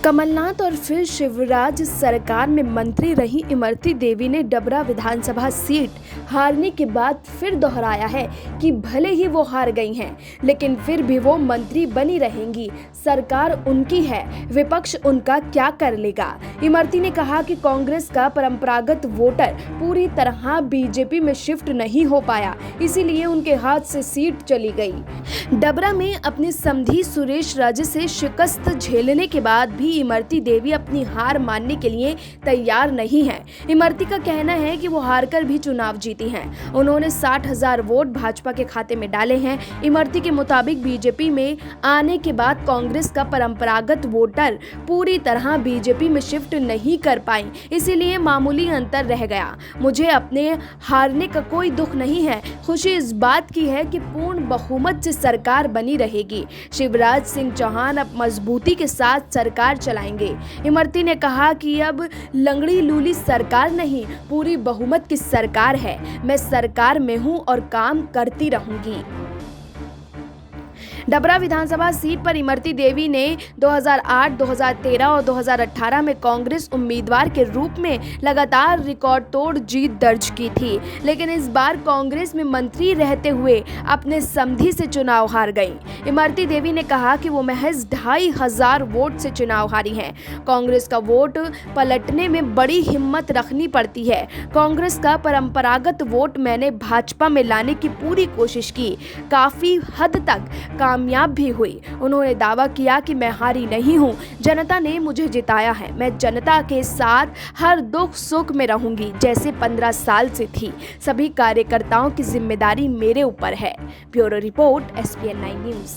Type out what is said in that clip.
कमलनाथ और फिर शिवराज सरकार में मंत्री रही इमरती देवी ने डबरा विधानसभा सीट हारने के बाद फिर दोहराया है कि भले ही वो हार गई हैं, लेकिन फिर भी वो मंत्री बनी रहेंगी। सरकार उनकी है, विपक्ष उनका क्या कर लेगा। इमरती ने कहा कि कांग्रेस का परंपरागत वोटर पूरी तरह बीजेपी में शिफ्ट नहीं हो पाया, इसीलिए उनके हाथ से सीट चली गई। डबरा में अपने समधी सुरेश राजे से शिकस्त झेलने के बाद भी इमरती देवी अपनी हार मानने के लिए तैयार नहीं है। इमरती का कहना है कि वो हारकर भी चुनाव जीती हैं। उन्होंने 60,000 वोट भाजपा के खाते में डाले हैं। इमरती के मुताबिक बीजेपी में आने के बाद कांग्रेस का परंपरागत वोटर पूरी तरह बीजेपी में शिफ्ट नहीं कर पाई, इसीलिए मामूली अंतर रह गया। मुझे अपने हारने का कोई दुख नहीं है, खुशी इस बात की है कि पूर्ण बहुमत से सरकार बनी रहेगी। शिवराज सिंह चौहान अब मजबूती के साथ सरकार चलाएंगे। इमरती ने कहा कि अब लंगड़ी लूली सरकार नहीं, पूरी बहुमत की सरकार है। मैं सरकार में हूं और काम करती रहूंगी। डबरा विधानसभा सीट पर इमरती देवी ने 2008, 2013 और 2018 में कांग्रेस उम्मीदवार के रूप में लगातार रिकॉर्ड तोड़ जीत दर्ज की थी, लेकिन इस बार कांग्रेस में मंत्री रहते हुए अपने समधी से चुनाव हार गई। इमरती देवी ने कहा कि वो महज 2,500 वोट से चुनाव हारी हैं। कांग्रेस का वोट पलटने में बड़ी हिम्मत रखनी पड़ती है। कांग्रेस का परंपरागत वोट मैंने भाजपा में लाने की पूरी कोशिश की, काफी हद तक कामयाब भी हुई। उन्होंने दावा किया कि मैं हारी नहीं हूं, जनता ने मुझे जिताया है। मैं जनता के साथ हर दुख सुख में रहूंगी, जैसे 15 साल से थी। सभी कार्यकर्ताओं की जिम्मेदारी मेरे ऊपर है। Bureau report, SPN 9 news.